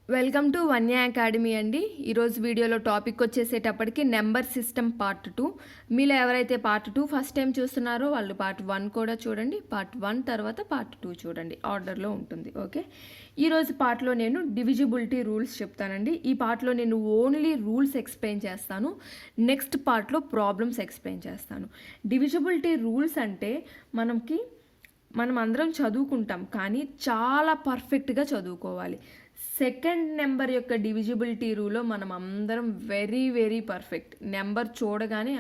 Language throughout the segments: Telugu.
వెల్కమ్ టు వన్యా అకాడమీ అండి. ఈరోజు వీడియోలో టాపిక్ వచ్చేసేటప్పటికి నెంబర్ సిస్టమ్ పార్ట్ 2. మీలో ఎవరైతే పార్ట్ 2 ఫస్ట్ టైం చూస్తున్నారో వాళ్ళు పార్ట్ 1 కూడా చూడండి, పార్ట్ 1 తర్వాత పార్ట్ 2 చూడండి, ఆర్డర్లో ఉంటుంది. ఓకే, ఈరోజు పార్ట్లో నేను డివిజిబిలిటీ రూల్స్ చెప్తానండి. ఈ పార్ట్లో నేను ఓన్లీ రూల్స్ ఎక్స్ప్లెయిన్ చేస్తాను, నెక్స్ట్ పార్ట్లో ప్రాబ్లమ్స్ ఎక్స్ప్లెయిన్ చేస్తాను. డివిజిబిలిటీ రూల్స్ అంటే మనం అందరం చదువుకుంటాం, కానీ చాలా పర్ఫెక్ట్గా చదువుకోవాలి. సెకండ్ నెంబర్ యొక్క డివిజిబిలిటీ రూల్లో మనం అందరం వెరీ పర్ఫెక్ట్. నెంబర్ చూడగానే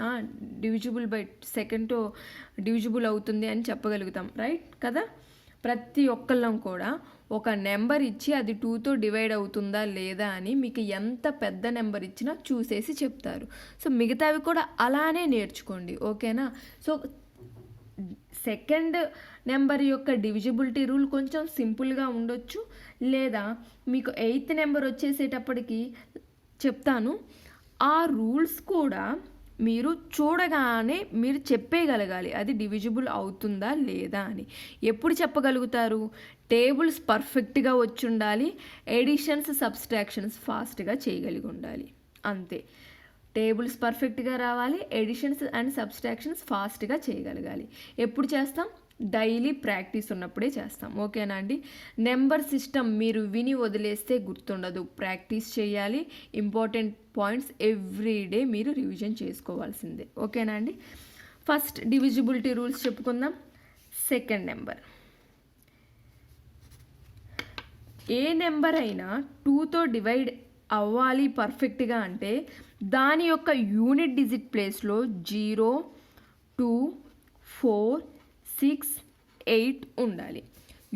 డివిజిబుల్ బై సెకండ్తో డివిజిబుల్ అవుతుంది అని చెప్పగలుగుతాం, రైట్ కదా? ప్రతి ఒక్కళ్ళం కూడా ఒక నెంబర్ ఇచ్చి అది 2తో డివైడ్ అవుతుందా లేదా అని మీకు ఎంత పెద్ద నెంబర్ ఇచ్చినా చూసేసి చెప్తారు. సో మిగతావి కూడా అలానే నేర్చుకోండి, ఓకేనా? సో సెకండ్ నెంబర్ యొక్క డివిజిబిలిటీ రూల్ కొంచెం సింపుల్గా ఉండొచ్చు, లేదా మీకు 8th నెంబర్ వచ్చేసేటప్పటికి చెప్తాను. ఆ రూల్స్ కూడా మీరు చూడగానే మీరు చెప్పేయగలగాలి అది డివిజిబుల్ అవుతుందా లేదా అని. ఎప్పుడు చెప్పగలుగుతారు? టేబుల్స్ పర్ఫెక్ట్గా వచ్చి ఉండాలి, ఎడిషన్స్ సబ్స్ట్రాక్షన్స్ ఫాస్ట్గా చేయగలిగి ఉండాలి, అంతే. టేబుల్స్ పర్ఫెక్ట్గా రావాలి, ఎడిషన్స్ అండ్ సబ్స్ట్రాక్షన్స్ ఫాస్ట్గా చేయగలగాలి. ఎప్పుడు చేస్తాం? డైలీ ప్రాక్టీస్ ఉన్నప్పుడే చేస్తాం, ఓకేనా అండి? నెంబర్ సిస్టమ్ మీరు విని వదిలేస్తే గుర్తుండదు, ప్రాక్టీస్ చేయాలి. ఇంపార్టెంట్ పాయింట్స్ ఎవ్రీడే మీరు రివిజన్ చేసుకోవాల్సిందే, ఓకేనా అండి? ఫస్ట్ డివిజిబిలిటీ రూల్స్ చెప్పుకుందాం. సెకండ్ నెంబర్, ఏ నెంబర్ అయినా 2తో డివైడ్ అవ్వాలి పర్ఫెక్ట్గా అంటే దాని యొక్క యూనిట్ డిజిట్ ప్లేస్లో 0, 2, 4, 6, 8 ఉండాలి.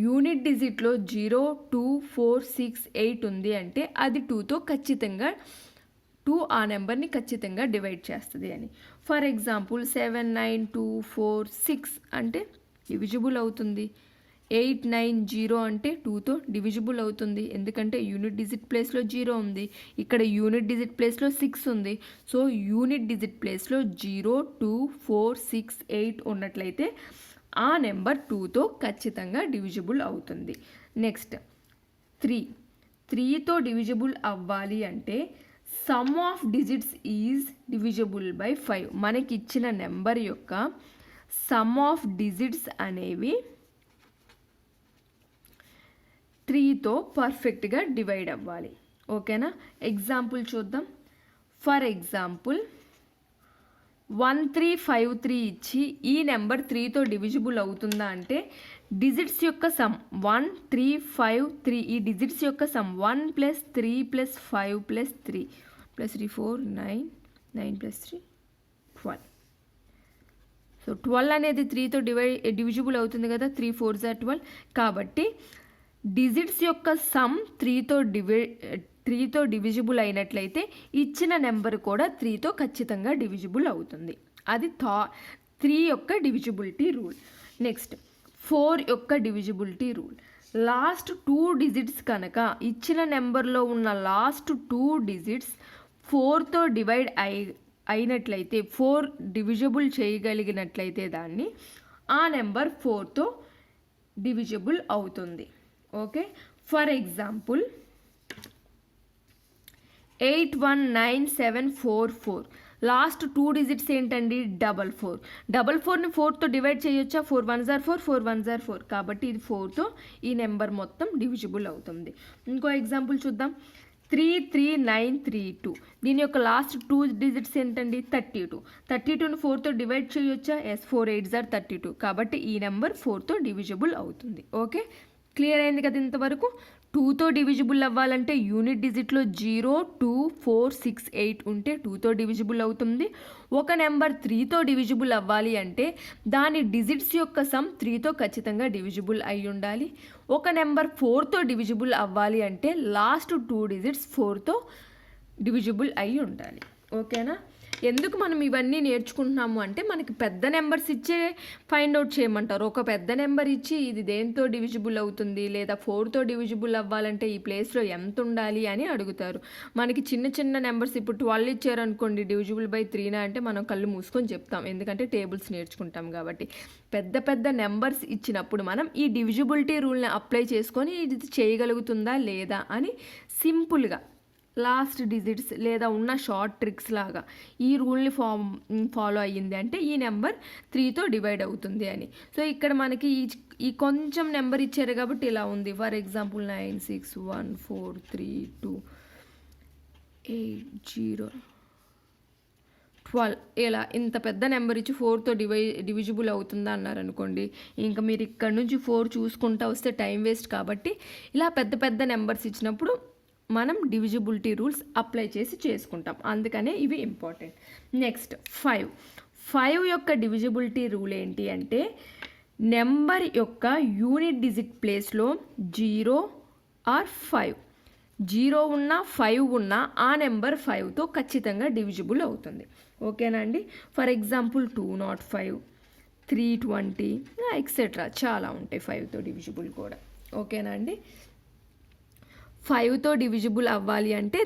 యూనిట్ డిజిట్లో 0, 2, 4, 6, 8 ఉంది అంటే అది 2తో ఖచ్చితంగా 2 ఆ నెంబర్ని ఖచ్చితంగా డివైడ్ చేస్తుంది అని. ఫర్ ఎగ్జాంపుల్ 7, 9, 2, 4, 6 అంటే డివిజిబుల్ అవుతుంది. 8, 9, 0 అంటే 2తో డివిజిబుల్ అవుతుంది, ఎందుకంటే యూనిట్ డిజిట్ ప్లేస్లో 0 ఉంది, ఇక్కడ యూనిట్ డిజిట్ ప్లేస్లో 6 ఉంది. సో యూనిట్ డిజిట్ ప్లేస్లో 0, 2, 4, 6, 8 ఉన్నట్లయితే ఆ నెంబర్ 2తో ఖచ్చితంగా డివిజిబుల్ అవుతుంది. నెక్స్ట్ 3తో డివిజిబుల్ అవ్వాలి అంటే some of digits is divisible by 5. మనకి ఇచ్చిన నెంబర్ యొక్క సమ్ ఆఫ్ డిజిట్స్ అనేవి 3తో పర్ఫెక్ట్గా డివైడ్ అవ్వాలి, ఓకేనా? ఎగ్జాంపుల్ చూద్దాం. ఫర్ ఎగ్జాంపుల్ 1353 ఇచ్చి ఈ నెంబర్ 3తో డివిజిబుల్ అవుతుందా అంటే డిజిట్స్ యొక్క సమ్ 1353, ఈ డిజిట్స్ యొక్క సమ్ 1 + 3 + 5 + 3 + 3 4 9 9 + 3 12. సో 12 అనేది 3తో డివిజిబుల్ అవుతుంది కదా, 3 4s are 12. కాబట్టి డిజిట్స్ యొక్క సమ్ 3తో డివిజిబుల్ అయినట్లయితే ఇచ్చిన నెంబర్ కూడా 3తో ఖచ్చితంగా డివిజిబుల్ అవుతుంది. అది 3 యొక్క డివిజిబిలిటీ రూల్. నెక్స్ట్ 4 యొక్క డివిజిబిలిటీ రూల్. లాస్ట్ 2 డిజిట్స్ కనుక ఇచ్చిన నెంబర్లో ఉన్న లాస్ట్ 2 డిజిట్స్ 4తో డివైడ్ అయినట్లయితే, 4 డివిజిబుల్ చేయగలిగినట్లయితే దాన్ని ఆ నెంబర్ 4తో డివిజిబుల్ అవుతుంది, okay? For example 819744, last 2 digits ఏంటండి? 44. 44ని 4తో డివైడ్ చేయొచ్చా? 4 1s are 4, 4 1s are 4. కాబట్టి ఇది 4తో ఈ నెంబర్ మొత్తం డివిజిబుల్ అవుతుంది. ఇంకో ఎగ్జాంపుల్ చూద్దాం. 33932, దీని యొక్క లాస్ట్ 2 డిజిట్స్ ఏంటండి? 32. 32ని 4తో డివైడ్ చేయొచ్చా? Yes, 4 8s are 32. కాబట్టి ఈ నెంబర్ 4తో డివిజిబుల్ అవుతుంది, ఓకే? క్లియర్ అయింది కదా ఇంతవరకు? 2తో డివిజిబుల్ అవ్వాలంటే యూనిట్ డిజిట్లో 0, 2, 4, 6, 8 ఉంటే 2తో డివిజిబుల్ అవుతుంది. ఒక నెంబర్ 3తో డివిజిబుల్ అవ్వాలి అంటే దాని డిజిట్స్ యొక్క సమ్ 3తో ఖచ్చితంగా డివిజిబుల్ అయి ఉండాలి. ఒక నెంబర్ 4తో డివిజిబుల్ అవ్వాలి అంటే లాస్ట్ 2 డిజిట్స్ 4తో డివిజిబుల్ అయి ఉండాలి, ఓకేనా? ఎందుకు మనం ఇవన్నీ నేర్చుకుంటున్నాము అంటే మనకి పెద్ద నెంబర్స్ ఇచ్చే ఫైండ్ అవుట్ చేయమంటారు. ఒక పెద్ద నెంబర్ ఇచ్చి ఇది దేంతో డివిజిబుల్ అవుతుంది లేదా 4తో డివిజిబుల్ అవ్వాలంటే ఈ ప్లేస్లో ఎంత ఉండాలి అని అడుగుతారు. మనకి చిన్న చిన్న నెంబర్స్ ఇప్పుడు 12 ఇచ్చారనుకోండి డివిజిబుల్ బై 3 అంటే మనం కళ్ళు మూసుకొని చెప్తాం, ఎందుకంటే టేబుల్స్ నేర్చుకుంటాం కాబట్టి. పెద్ద పెద్ద నెంబర్స్ ఇచ్చినప్పుడు మనం ఈ డివిజిబిలిటీ రూల్ని అప్లై చేసుకొని ఇది చేయగలుగుతుందా లేదా అని సింపుల్గా లాస్ట్ డిజిట్స్ లేదా ఉన్న షార్ట్ ట్రిక్స్ లాగా ఈ రూల్ని ఫాలో అయ్యింది అంటే ఈ నెంబర్ 3తో డివైడ్ అవుతుంది అని. సో ఇక్కడ మనకి ఈ కొంచెం నెంబర్ ఇచ్చారు కాబట్టి ఇలా ఉంది. ఫర్ ఎగ్జాంపుల్ 9 6 1 4 3 2 8 0 12 ఇలా ఇంత పెద్ద నెంబర్ ఇచ్చి 4తో డివిజిబుల్ అవుతుందా అన్నారు అనుకోండి, ఇంకా మీరు ఇక్కడ నుంచి 4 చూసుకుంటా వస్తే టైం వేస్ట్. కాబట్టి ఇలా పెద్ద పెద్ద నెంబర్స్ ఇచ్చినప్పుడు మనం డివిజిబిలిటీ రూల్స్ అప్లై చేసి చేసుకుంటాం, అందుకనే ఇవి ఇంపార్టెంట్. నెక్స్ట్ 5 యొక్క డివిజిబిలిటీ రూల్ ఏంటి అంటే నెంబర్ యొక్క యూనిట్ డిజిట్ ప్లేస్లో 0 ఆర్ 5, 0 ఉన్నా 5 ఉన్నా ఆ నెంబర్ 5తో ఖచ్చితంగా డివిజిబుల్ అవుతుంది. ఓకేనా అండి. ఫర్ ఎగ్జాంపుల్ 205 320 ఎక్సెట్రా చాలా ఉంటాయి 5తో డివిజిబుల్ కూడా. ఓకేనా అండి. 5తో డివిజిబుల్ అవ్వాలి అంటే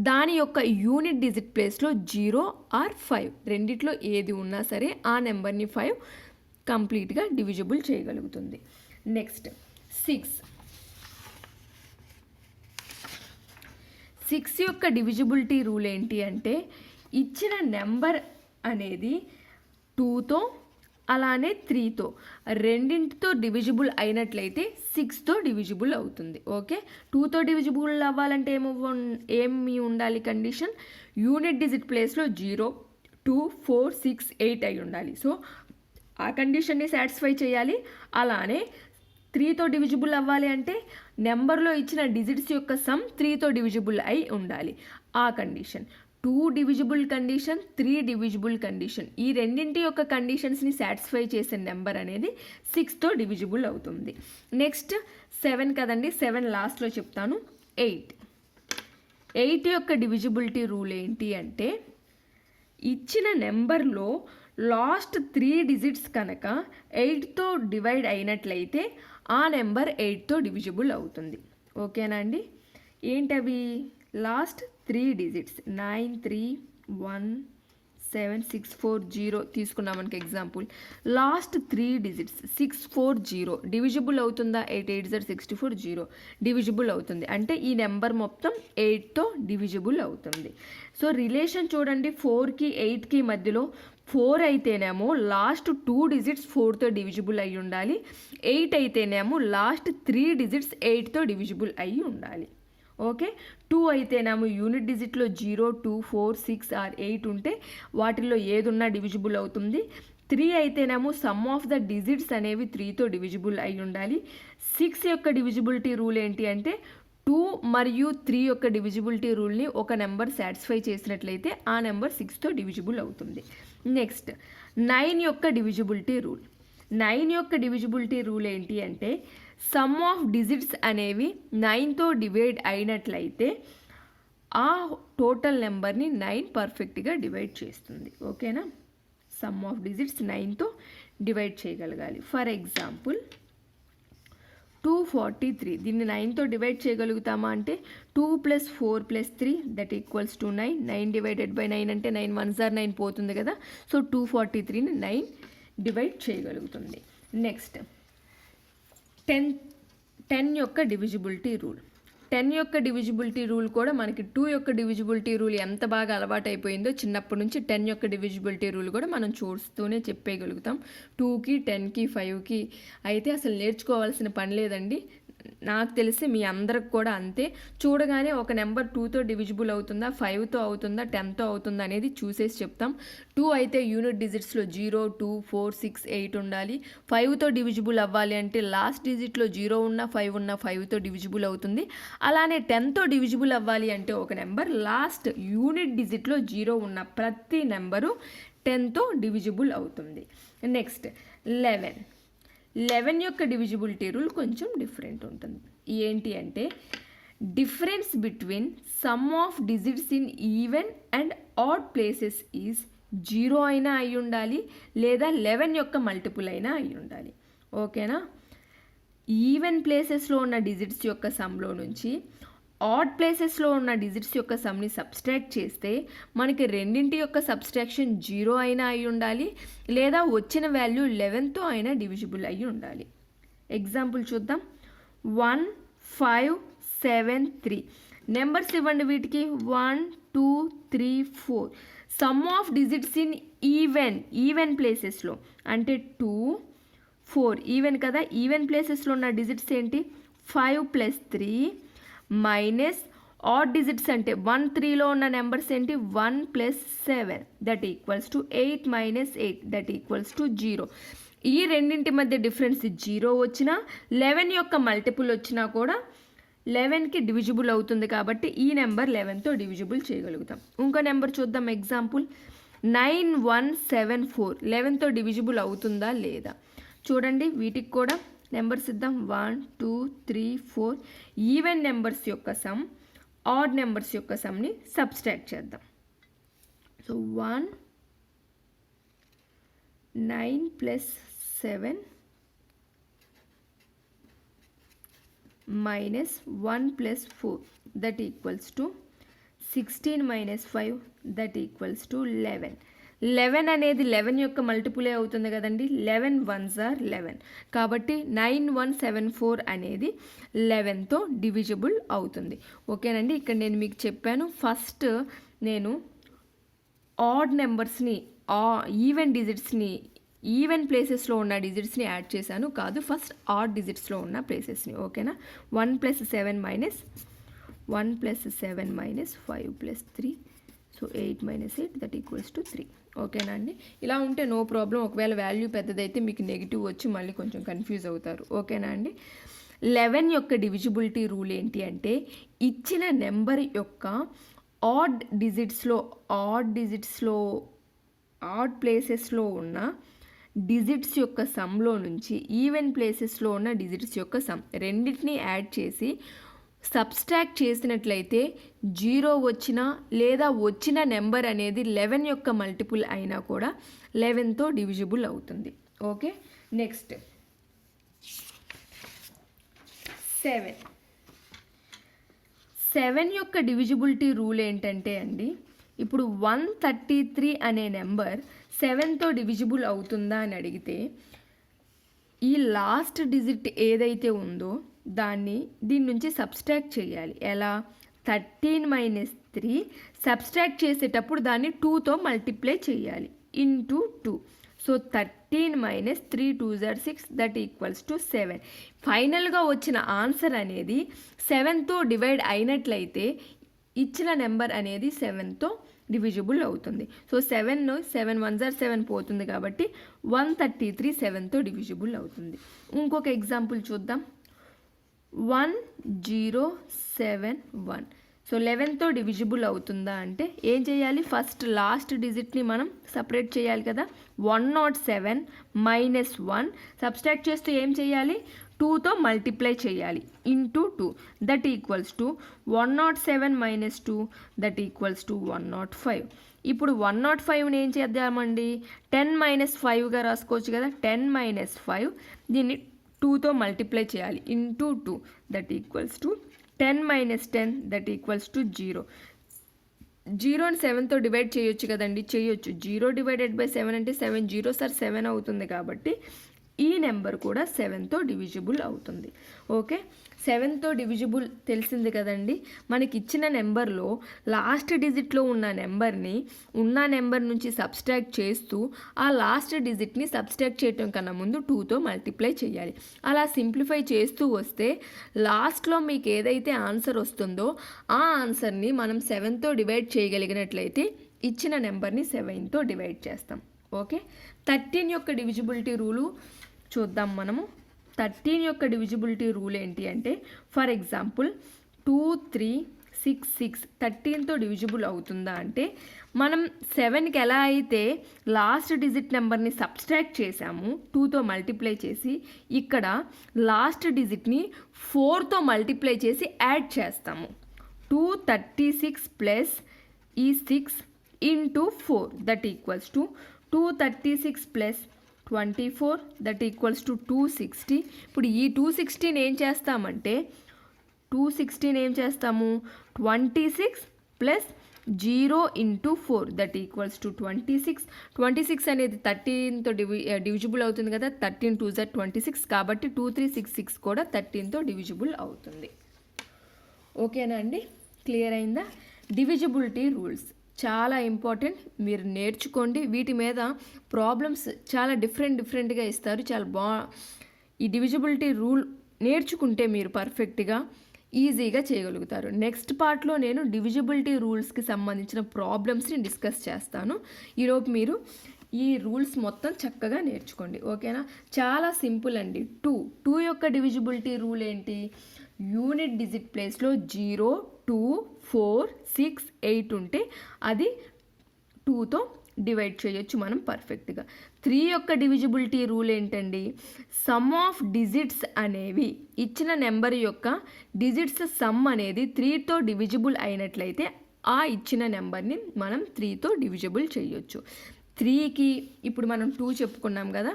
దాని యొక్క యూనిట్ డిజిట్ ప్లేస్లో 0 ఆర్ 5 రెండిట్లో ఏది ఉన్నా సరే ఆ నెంబర్ని 5 కంప్లీట్గా డివిజిబుల్ చేయగలుగుతుంది. నెక్స్ట్ 6 యొక్క డివిజిబిలిటీ రూల్ ఏంటి అంటే ఇచ్చిన నెంబర్ అనేది 2తో అలానే 3తో రెండింటితో డివిజిబుల్ అయినట్లయితే 6తో డివిజిబుల్ అవుతుంది. ఓకే, 2తో డివిజిబుల్ అవ్వాలంటే ఏమి ఉండాలి కండిషన్? యూనిట్ డిజిట్ ప్లేస్లో 0 2 4 6 8 అయి ఉండాలి. సో ఆ కండిషన్ని సాటిస్ఫై చేయాలి. అలానే 3తో డివిజిబుల్ అవ్వాలి అంటే నెంబర్లో ఇచ్చిన డిజిట్స్ యొక్క సమ్ 3తో డివిజిబుల్ అయి ఉండాలి. ఆ condition 2 divisible condition, 3 divisible condition, ఈ రెండింటి యొక్క కండిషన్స్ని సాటిస్ఫై చేసే నెంబర్ అనేది 6తో డివిజిబుల్ అవుతుంది. నెక్స్ట్ 7 కదండి, 7 లాస్ట్లో చెప్తాను. 8 యొక్క డివిజిబిలిటీ రూల్ ఏంటి అంటే ఇచ్చిన నెంబర్లో లాస్ట్ 3 డిజిట్స్ కనుక 8తో డివైడ్ అయినట్లయితే ఆ నెంబర్ 8తో డివిజిబుల్ అవుతుంది. ఓకేనా అండి. ఏంటవి? లాస్ట్ 3 డిజిట్స్ 9 3 1 7 6 4 0 తీసుకున్నాం మనకి ఎగ్జాంపుల్. లాస్ట్ 3 డిజిట్స్ 6 4 0 డివిజిబుల్ అవుతుందా? 8 8 64 0 డివిజిబుల్ అవుతుంది. అంటే ఈ నెంబర్ మొత్తం 8తో డివిజిబుల్ అవుతుంది. సో రిలేషన్ చూడండి, 4కి 8కి మధ్యలో 4 అయితేనేమో లాస్ట్ 2 డిజిట్స్ 4తో డివిజిబుల్ అయి ఉండాలి. 8 అయితేనేమో లాస్ట్ 3 డిజిట్స్ 8తో డివిజిబుల్ అయి ఉండాలి. ఓకే, 2 అయితేనేమో యూనిట్ డిజిట్లో 0 2 4 6 ఆర్ 8 ఉంటే వాటిల్లో ఏదున్నా డివిజిబుల్ అవుతుంది. 3 అయితేనేమో సమ్ ఆఫ్ ద డిజిట్స్ అనేవి 3తో డివిజిబుల్ అయి ఉండాలి. 6 యొక్క డివిజిబిలిటీ రూల్ ఏంటి అంటే 2 మరియు 3 యొక్క డివిజిబిలిటీ రూల్ని ఒక నెంబర్ సాటిస్ఫై చేసినట్లయితే ఆ నెంబర్ 6తో డివిజిబుల్ అవుతుంది. నెక్స్ట్ 9 యొక్క డివిజిబిలిటీ రూల్. 9 యొక్క డివిజిబిలిటీ రూల్ ఏంటి అంటే సమ్ ఆఫ్ డిజిట్స్ అనేవి 9తో డివైడ్ అయినట్లయితే ఆ టోటల్ నెంబర్ని 9 పర్ఫెక్ట్గా డివైడ్ చేస్తుంది. ఓకేనా, సమ్ ఆఫ్ డిజిట్స్ 9తో డివైడ్ చేయగలగాలి. ఫర్ ఎగ్జాంపుల్ 243 దీన్ని 9తో డివైడ్ చేయగలుగుతామా అంటే 2 + 4 + 3 that equals to 9. 9 divided by 9 అంటే 9 1s are 9 పోతుంది కదా. సో 243ని 9 డివైడ్ చేయగలుగుతుంది. నెక్స్ట్ 10 యొక్క డివిజిబిలిటీ రూల్. 10 యొక్క డివిజిబిలిటీ రూల్ కూడా మనకి 2 యొక్క డివిజిబిలిటీ రూల్ ఎంత బాగా అలవాటు అయిపోయిందో చిన్నప్పటి నుంచి 10 యొక్క డివిజిబిలిటీ రూల్ కూడా మనం చూస్తూనే చెప్పేయగలుగుతాం. 2కి 10కి 5కి అయితే అసలు నేర్చుకోవాల్సిన పని లేదండి. నాకు తెలిసి మీ అందరికి కూడా అంతే. చూడగానే ఒక నెంబర్ 2తో డివిజిబుల్ అవుతుందా, 5తో అవుతుందా, 10తో అవుతుందా అనేది చూసేసి చెప్తాం. 2 అయితే యూనిట్ డిజిట్స్లో 0 2 4 6 8 ఉండాలి. 5తో డివిజిబుల్ అవ్వాలి అంటే లాస్ట్ డిజిట్లో 0 ఉన్నా 5 ఉన్నా 5తో డివిజిబుల్ అవుతుంది. అలానే 10తో డివిజిబుల్ అవ్వాలి అంటే ఒక నెంబర్ లాస్ట్ యూనిట్ డిజిట్లో 0 ఉన్న ప్రతి నెంబరు 10తో డివిజిబుల్ అవుతుంది. నెక్స్ట్ 11 యొక్క డివిజిబిలిటీ రూల్ కొంచెం డిఫరెంట్ ఉంటుంది. ఏంటి అంటే difference between some of digits in even and odd places is 0 అయినా అయి ఉండాలి లేదా 11 యొక్క మల్టిపుల్ అయినా అయి ఉండాలి. ఓకేనా? ఈవెన్ ప్లేసెస్లో ఉన్న డిజిట్స్ యొక్క సమ్లో నుంచి ఆడ్ ప్లేసెస్లో ఉన్న డిజిట్స్ యొక్క సమ్ని సబ్స్ట్రాక్ట్ చేస్తే మనకి రెండింటి యొక్క సబ్స్ట్రాక్షన్ 0 అయినా అయి ఉండాలి లేదా వచ్చిన వాల్యూ 11తో అయినా డివిజిబుల్ అయి ఉండాలి. ఎగ్జాంపుల్ చూద్దాం. 1, 5, 7, 3 నెంబర్స్ ఇవ్వండి. వీటికి 1, 2, 3, 4. Some of digits in even ప్లేసెస్లో అంటే 2, 4 ఈవెన్ కదా. ఈవెన్ ప్లేసెస్లో ఉన్న డిజిట్స్ ఏంటి? 5 + 3 మైనస్ ఆడ్ డిజిట్స్ అంటే 1, 3లో ఉన్న నెంబర్స్ ఏంటి? 1 + 7 that equals to 8 - 8 that equals to 0. ఈ రెండింటి మధ్య డిఫరెన్స్ 0 వచ్చినా 11 యొక్క మల్టిపుల్ వచ్చినా కూడా 11కి డివిజిబుల్ అవుతుంది కాబట్టి ఈ నెంబర్ 11తో డివిజిబుల్ చేయగలుగుతాం. ఇంకో నెంబర్ చూద్దాం. ఎగ్జాంపుల్ 9174 11తో డివిజిబుల్ అవుతుందా లేదా చూడండి. వీటికి కూడా నెంబర్స్ ఇద్దాం. 1, 2, 3, 4 ఈవెన్ నెంబర్స్ యొక్క సమ్ ఆడ్ నెంబర్స్ యొక్క సమ్ని సబ్స్ట్రాక్ట్ చేద్దాం. So 1 9 + 7 minus 1 + 4 that equals to 16 - 5 that equals to 11. 11 అనేది 11 యొక్క మల్టిపులే అవుతుంది కదండి. 11 1s are 11 కాబట్టి 9174 అనేది 11తో డివిజిబుల్ అవుతుంది. ఓకేనండి. ఇక్కడ నేను మీకు చెప్పాను ఫస్ట్ నేను ఆడ్ నెంబర్స్ని ఈవెన్ డిజిట్స్ని ఈవెన్ ప్లేసెస్లో ఉన్న డిజిట్స్ని యాడ్ చేశాను కాదు, ఫస్ట్ ఆడ్ డిజిట్స్లో ఉన్న ప్లేసెస్ని. ఓకేనా? 1 + 7 - 1 + 7 - 5 + 3 సో 8 - 8 దట్ ఈక్వల్స్ టు 3. ఓకేనా అండి? ఇలా ఉంటే నో ప్రాబ్లం. ఒకవేళ వాల్యూ పెద్దదైతే మీకు నెగిటివ్ వచ్చి మళ్ళీ కొంచెం కన్ఫ్యూజ్ అవుతారు. ఓకేనా అండి? 11 యొక్క డివిజిబిలిటీ రూల్ ఏంటి అంటే ఇచ్చిన నెంబర్ యొక్క ఆడ్ ప్లేసెస్లో ఉన్న డిజిట్స్ యొక్క సమ్లో నుంచి ఈవెన్ ప్లేసెస్లో ఉన్న డిజిట్స్ యొక్క సమ్ రెండింటినీ యాడ్ చేసి సబ్స్ట్రాక్ట్ చేసినట్లయితే 0 వచ్చినా లేదా వచ్చిన నెంబర్ అనేది 11 యొక్క మల్టిపుల్ అయినా కూడా 11తో డివిజిబుల్ అవుతుంది. ఓకే. నెక్స్ట్ 7 యొక్క డివిజిబిలిటీ రూల్ ఏంటంటే అండి ఇప్పుడు 133 అనే నెంబర్ 7తో డివిజిబుల్ అవుతుందా అని అడిగితే ఈ లాస్ట్ డిజిట్ ఏదైతే ఉందో దీని నుంచి సబ్స్ట్రాక్ట్ చేయాలి. ఎలా? 13 - 3 సబ్స్ట్రాక్ట్ చేసేటప్పుడు దాన్ని 2తో మల్టిప్లై చేయాలి into 2. So 13 - 3 2s are 6 that equals to 7. ఫైనల్గా వచ్చిన ఆన్సర్ అనేది 7తో డివైడ్ అయినట్లయితే ఇచ్చిన నెంబర్ అనేది 7తో డివిజిబుల్ అవుతుంది. సో 7 1s are 7 పోతుంది కాబట్టి 133 7తో డివిజిబుల్ అవుతుంది. ఇంకొక ఎగ్జాంపుల్ చూద్దాం. 1071 సో 11తో డివిజిబుల్ అవుతుందా అంటే ఏం చేయాలి? ఫస్ట్ లాస్ట్ డిజిట్ని మనం సపరేట్ చేయాలి కదా. 107 - 1 సబ్స్ట్రాక్ట్ చేస్తూ ఏం చేయాలి? 2తో మల్టిప్లై చేయాలి into 2 that equals to 107 - 2 that equals to 105. ఇప్పుడు 105ని ఏం చేద్దామండి? 10 - 5గా రాసుకోవచ్చు కదా. 10 - 5 దీన్ని 2తో మల్టిప్లై చేయాలి into 2 that equals to 10 - 10 that equals to 0. 0ని 7తో డివైడ్ చేయొచ్చు కదండి. చేయొచ్చు. 0 / 7 అంటే 7 0s are 7 అవుతుంది కాబట్టి ఈ నెంబర్ కూడా 7తో డివిజిబుల్ అవుతుంది. ఓకే. 7తో డివిజిబుల్ తెలిసింది కదండి. మనకి ఇచ్చిన నెంబర్లో లాస్ట్ డిజిట్లో ఉన్న నెంబర్ నుంచి సబ్స్ట్రాక్ట్ చేస్తూ ఆ లాస్ట్ డిజిట్ని సబ్స్ట్రాక్ట్ చేయటం కన్నా ముందు 2తో మల్టిప్లై చేయాలి. అలా సింప్లిఫై చేస్తూ వస్తే లాస్ట్లో మీకు ఏదైతే ఆన్సర్ వస్తుందో ఆ ఆన్సర్ని మనం 7తో డివైడ్ చేయగలిగినట్లయితే ఇచ్చిన నెంబర్ని 7తో డివైడ్ చేస్తాం. ఓకే. 13 యొక్క డివిజిబిలిటీ రూలు చూద్దాం మనము. 13 యొక్క డివిజిబిలిటీ రూల్ ఏంటి అంటే ఫర్ ఎగ్జాంపుల్ 2 3 6 6 13తో డివిజిబుల్ అవుతుందా అంటే మనం 7కి ఎలా అయితే లాస్ట్ డిజిట్ నెంబర్ని సబ్స్ట్రాక్ట్ చేసాము 2తో మల్టిప్లై చేసి ఇక్కడ లాస్ట్ డిజిట్ని 4తో మల్టిప్లై చేసి యాడ్ చేస్తాము. 236 ప్లస్ ఈ 6 into 4 that equals to 236 plus 24 that equals to 260. ఇప్పుడు ఈ 260 ఏం చేస్తామంటే 260 ఏం చేస్తాము 26 plus 0 into 4 that equals to 26 అనేది 13తో డివిజిబుల్ అవుతుంది కదా. 13 2 Z 26 కాబట్టి 2366 కూడా 13తో డివిజిబుల్ అవుతుంది. ఓకేనా అండి, క్లియర్ అయిందా? డివిజిబిలిటీ రూల్స్ చాలా ఇంపార్టెంట్, మీరు నేర్చుకోండి. వీటి మీద ప్రాబ్లమ్స్ చాలా డిఫరెంట్గా ఇస్తారు. చాలా ఈ డివిజిబిలిటీ రూల్ నేర్చుకుంటే మీరు పర్ఫెక్ట్గా ఈజీగా చేయగలుగుతారు. నెక్స్ట్ పార్ట్లో నేను డివిజిబిలిటీ రూల్స్కి సంబంధించిన ప్రాబ్లమ్స్ని డిస్కస్ చేస్తాను. ఈరోజు మీరు ఈ రూల్స్ మొత్తం చక్కగా నేర్చుకోండి. ఓకేనా, చాలా సింపుల్ అండి. 2 యొక్క డివిజిబిలిటీ రూల్ ఏంటి? యూనిట్ డిజిట్ ప్లేస్లో 0, 2, 4, 6, 8 ఉంటే అది 2తో డివైడ్ చేయొచ్చు మనం పర్ఫెక్ట్గా. 3 యొక్క డివిజిబిలిటీ రూల్ ఏంటండి? సమ్ ఆఫ్ డిజిట్స్ అనేవి ఇచ్చిన నెంబర్ యొక్క డిజిట్స్ సమ్ అనేది 3తో డివిజిబుల్ అయినట్లయితే ఆ ఇచ్చిన నెంబర్ని మనం 3తో డివిజిబుల్ చేయొచ్చు. 3కి ఇప్పుడు మనం 2 చెప్పుకున్నాం కదా,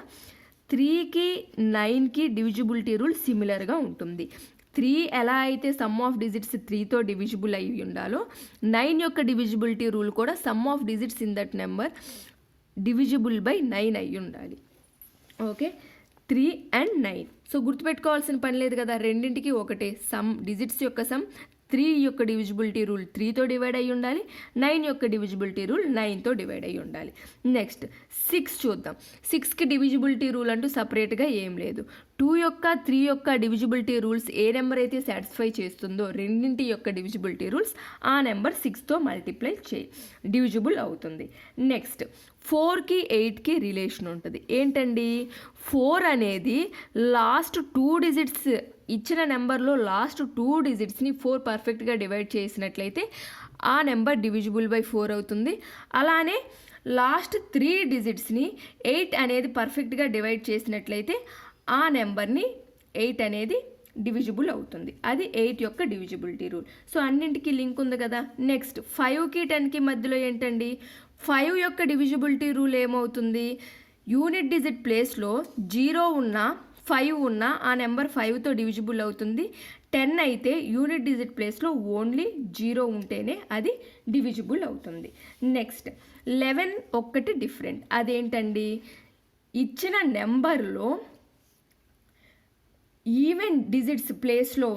3కి 9కి డివిజిబిలిటీ రూల్ సిమిలర్గా ఉంటుంది. 3 ఎలా అయితే సమ్ ఆఫ్ డిజిట్స్ 3తో డివిజిబుల్ అయి ఉండాలో 9 యొక్క డివిజిబిలిటీ రూల్ కూడా some of digits in that number divisible by 9 అయి ఉండాలి. Okay, 3 and 9. సో గుర్తుపెట్టుకోవాల్సిన పని లేదు కదా, రెండింటికి ఒకటే సమ్, డిజిట్స్ యొక్క సమ్. 3 యొక్క డివిజిబిలిటీ రూల్ 3తో డివైడ్ అయ్యి ఉండాలి, 9 యొక్క డివిజిబిలిటీ రూల్ 9తో డివైడ్ అయ్యి ఉండాలి. నెక్స్ట్ 6 చూద్దాం. 6కి డివిజిబిలిటీ రూల్ అంటూ సపరేట్గా ఏం లేదు. 2 యొక్క 3 యొక్క డివిజిబిలిటీ రూల్స్ ఏ నెంబర్ అయితే సాటిస్ఫై చేస్తుందో రెండింటి యొక్క డివిజిబిలిటీ రూల్స్ ఆ నెంబర్ 6తో మల్టిప్లై డివిజిబుల్ అవుతుంది. నెక్స్ట్ 4కి 8కి రిలేషన్ ఉంటుంది. ఏంటండి? 4 అనేది లాస్ట్ 2 డిజిట్స్ ఇచ్చిన నెంబర్లో లాస్ట్ 2 డిజిట్స్ని 4 పర్ఫెక్ట్గా డివైడ్ చేసినట్లయితే ఆ నెంబర్ డివిజిబుల్ బై 4 అవుతుంది. అలానే లాస్ట్ 3 డిజిట్స్ని 8 అనేది పర్ఫెక్ట్గా డివైడ్ చేసినట్లయితే ఆ నెంబర్ని 8 అనేది డివిజిబుల్ అవుతుంది. అది 8 యొక్క డివిజిబిలిటీ రూల్. సో అన్నింటికి లింక్ ఉంది కదా. నెక్స్ట్ 5కి 10కి మధ్యలో ఏంటండి? 5 యొక్క డివిజిబిలిటీ రూల్ ఏమవుతుంది? యూనిట్ డిజిట్ ప్లేస్లో 0 ఉన్నా 5 ఉన్నా ఆ నెంబర్ 5తో డివిజిబుల్ అవుతుంది. 10 అయితే యూనిట్ డిజిట్ ప్లేస్లో ఓన్లీ 0 ఉంటేనే అది డివిజిబుల్ అవుతుంది. నెక్స్ట్ 11 ఒక్కటి డిఫరెంట్. అదేంటండి? ఇచ్చిన నెంబర్లో ఈవెన్ డిజిట్స్ ప్లేస్లో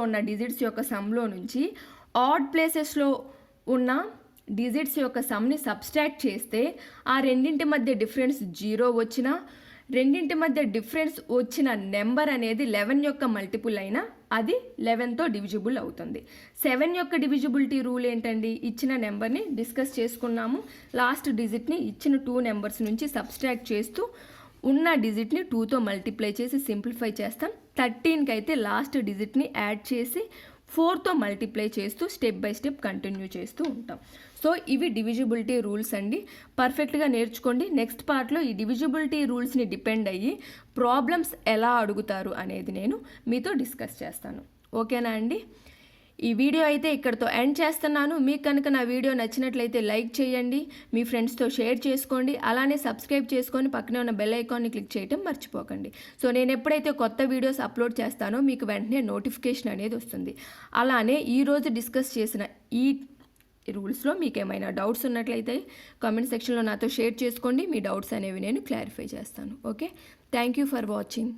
ఉన్న డిజిట్స్ యొక్క సమ్లో నుంచి ఆడ్ ప్లేసెస్లో ఉన్న డిజిట్స్ యొక్క సమ్ని సబ్స్ట్రాక్ట్ చేస్తే ఆ రెండింటి మధ్య డిఫరెన్స్ 0 వచ్చినా రెండింటి మధ్య డిఫరెన్స్ వచ్చిన నెంబర్ అనేది 11 యొక్క మల్టిపుల్ అయినా అది 11తో డివిజిబుల్ అవుతుంది. 7 యొక్క డివిజిబిలిటీ రూల్ ఏంటండి? ఇచ్చిన నెంబర్ని డిస్కస్ చేసుకున్నాము. లాస్ట్ డిజిట్ని ఇచ్చిన 2 నెంబర్స్ నుంచి సబ్స్ట్రాక్ట్ చేస్తూ ఉన్న డిజిట్ని 2తో మల్టిప్లై చేసి సింప్లిఫై చేస్తాం. 13కి అయితే లాస్ట్ డిజిట్ని యాడ్ చేసి 4తో మల్టిప్లై చేస్తూ స్టెప్ బై స్టెప్ కంటిన్యూ చేస్తూ ఉంటాం. సో ఇవి డివిజిబిలిటీ రూల్స్ అండి, పర్ఫెక్ట్గా నేర్చుకోండి. నెక్స్ట్ పార్ట్లో ఈ డివిజిబిలిటీ రూల్స్ని డిపెండ్ అయ్యి ప్రాబ్లమ్స్ ఎలా అడుగుతారు అనేది నేను మీతో డిస్కస్ చేస్తాను. ఓకేనా అండి? ఈ వీడియో అయితే ఇక్కడితో ఎండ్ చేస్తున్నాను. మీకు కనుక నా వీడియో నచ్చినట్లయితే లైక్ చేయండి, మీ ఫ్రెండ్స్తో షేర్ చేసుకోండి, అలానే సబ్స్క్రైబ్ చేసుకొని పక్కనే ఉన్న బెల్ ఐకాన్ని క్లిక్ చేయడం మర్చిపోకండి. సో నేను ఎప్పుడైతే కొత్త వీడియోస్ అప్లోడ్ చేస్తానో మీకు వెంటనే నోటిఫికేషన్ అనేది వస్తుంది. అలానే ఈరోజు డిస్కస్ చేసిన ఈ రూల్స్లో మీకు ఏమైనా డౌట్స్ ఉన్నట్లయితే కామెంట్ సెక్షన్లో నాతో షేర్ చేసుకోండి. మీ డౌట్స్ అనేవి నేను క్లారిఫై చేస్తాను. Okay, thank you for watching.